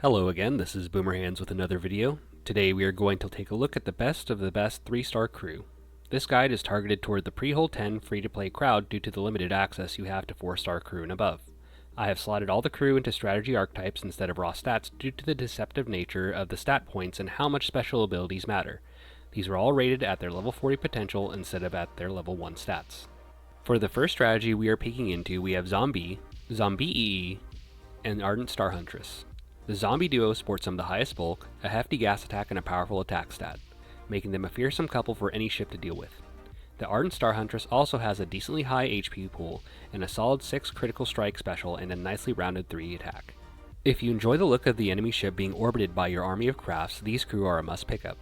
Hello again, this is Boomerhands with another video. Today we are going to take a look at the best of the best 3-star crew. This guide is targeted toward the pre-hole 10 free-to-play crowd due to the limited access you have to 4-star crew and above. I have slotted all the crew into strategy archetypes instead of raw stats due to the deceptive nature of the stat points and how much special abilities matter. These are all rated at their level 40 potential instead of at their level 1 stats. For the first strategy we are peeking into, we have Zombie, Zombie EE, and Ardent Star Huntress. The Zombie duo sports some of the highest bulk, a hefty gas attack, and a powerful attack stat, making them a fearsome couple for any ship to deal with. The Ardent Star Huntress also has a decently high HP pool, and a solid 6 critical strike special and a nicely rounded 3 attack. If you enjoy the look of the enemy ship being orbited by your army of crafts, these crew are a must pickup.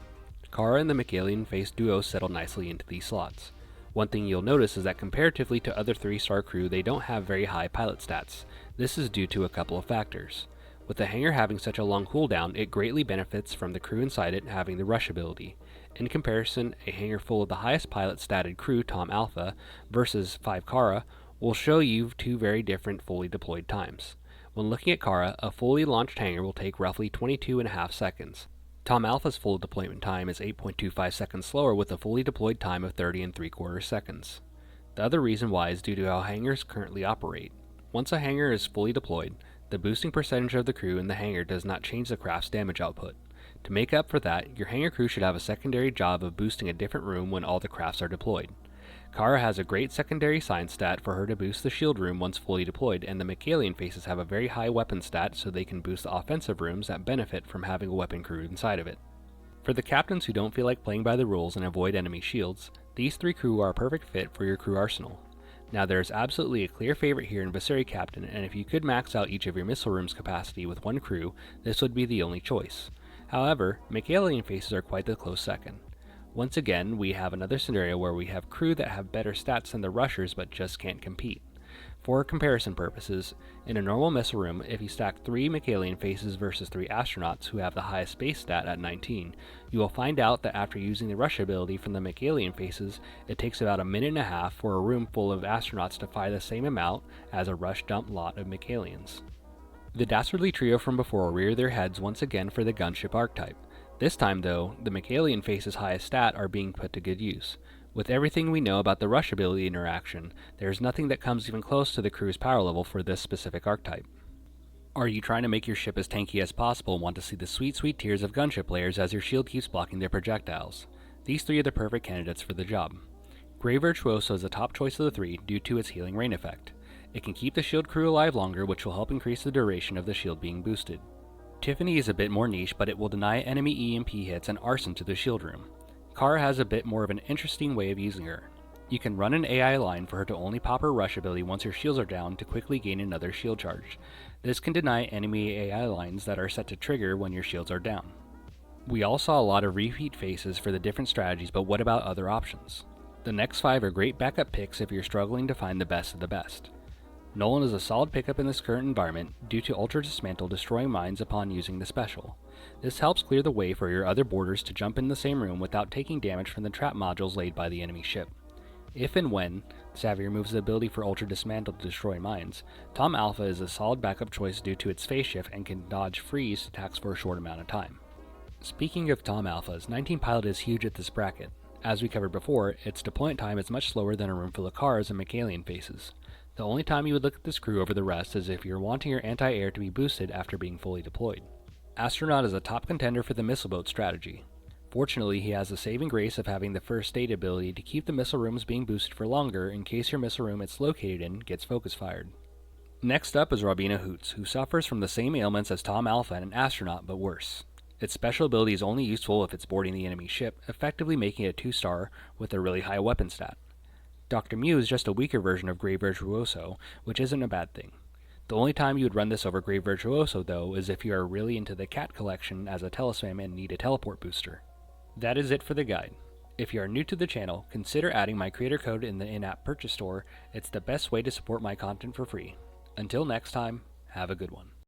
Kara and the Michaelian face duo settle nicely into these slots. One thing you'll notice is that comparatively to other 3-star crew, they don't have very high pilot stats. This is due to a couple of factors. With the hangar having such a long cooldown, it greatly benefits from the crew inside it having the rush ability. In comparison, a hangar full of the highest pilot statted crew, Tom Alpha, versus 5 Kara, will show you two very different fully deployed times. When looking at Kara, a fully launched hangar will take roughly 22.5 seconds. Tom Alpha's full deployment time is 8.25 seconds slower with a fully deployed time of 30 3/4 seconds. The other reason why is due to how hangars currently operate. Once a hangar is fully deployed, the boosting percentage of the crew in the hangar does not change the craft's damage output. To make up for that, your hangar crew should have a secondary job of boosting a different room when all the crafts are deployed. Kara has a great secondary science stat for her to boost the shield room once fully deployed, and the Michaelian faces have a very high weapon stat so they can boost the offensive rooms that benefit from having a weapon crew inside of it. For the captains who don't feel like playing by the rules and avoid enemy shields, these 3 crew are a perfect fit for your crew arsenal. Now there is absolutely a clear favorite here in Viserai Captain, and if you could max out each of your missile rooms capacity with 1 crew, this would be the only choice. However, Michaelian faces are quite the close second. Once again, we have another scenario where we have crew that have better stats than the rushers but just can't compete. For comparison purposes, in a normal missile room, if you stack 3 Michaelian faces versus 3 astronauts who have the highest base stat at 19, you will find out that after using the rush ability from the Michaelian faces, it takes about a minute and a half for a room full of astronauts to fire the same amount as a rush dump lot of Michaelians. The dastardly trio from before rear their heads once again for the gunship archetype. This time though, the Michaelian faces' highest stat are being put to good use. With everything we know about the rush ability interaction, there is nothing that comes even close to the crew's power level for this specific archetype. Are you trying to make your ship as tanky as possible and want to see the sweet tiers of gunship layers as your shield keeps blocking their projectiles? These 3 are the perfect candidates for the job. Grey Virtuoso is the top choice of the 3 due to its healing rain effect. It can keep the shield crew alive longer, which will help increase the duration of the shield being boosted. Tiffany is a bit more niche, but it will deny enemy EMP hits and arson to the shield room. Kara has a bit more of an interesting way of using her. You can run an AI line for her to only pop her rush ability once her shields are down to quickly gain another shield charge. This can deny enemy AI lines that are set to trigger when your shields are down. We all saw a lot of repeat faces for the different strategies, but what about other options? The next 5 are great backup picks if you're struggling to find the best of the best. Nolan is a solid pickup in this current environment due to Ultra Dismantle destroying mines upon using the special. This helps clear the way for your other boarders to jump in the same room without taking damage from the trap modules laid by the enemy ship. If and when Savvy removes the ability for Ultra Dismantle to destroy mines, Tom Alpha is a solid backup choice due to its phase shift and can dodge freeze attacks for a short amount of time. Speaking of Tom Alphas, 19 Pilot is huge at this bracket. As we covered before, its deployment time is much slower than a room full of cars and Michaelian faces. The only time you would look at this crew over the rest is if you're wanting your anti-air to be boosted after being fully deployed. Astronaut is a top contender for the missile boat strategy. Fortunately, he has the saving grace of having the first aid ability to keep the missile rooms being boosted for longer in case your missile room it's located in gets focus fired. Next up is Robina Hoots, who suffers from the same ailments as Tom Alpha and an astronaut, but worse. Its special ability is only useful if it's boarding the enemy ship, effectively making it a 2-star with a really high weapon stat. Dr. Mew is just a weaker version of Grey Virtuoso, which isn't a bad thing. The only time you would run this over Grey Virtuoso, though, is if you are really into the cat collection as a telespam and need a teleport booster. That is it for the guide. If you are new to the channel, consider adding my creator code in the in-app purchase store. It's the best way to support my content for free. Until next time, have a good one.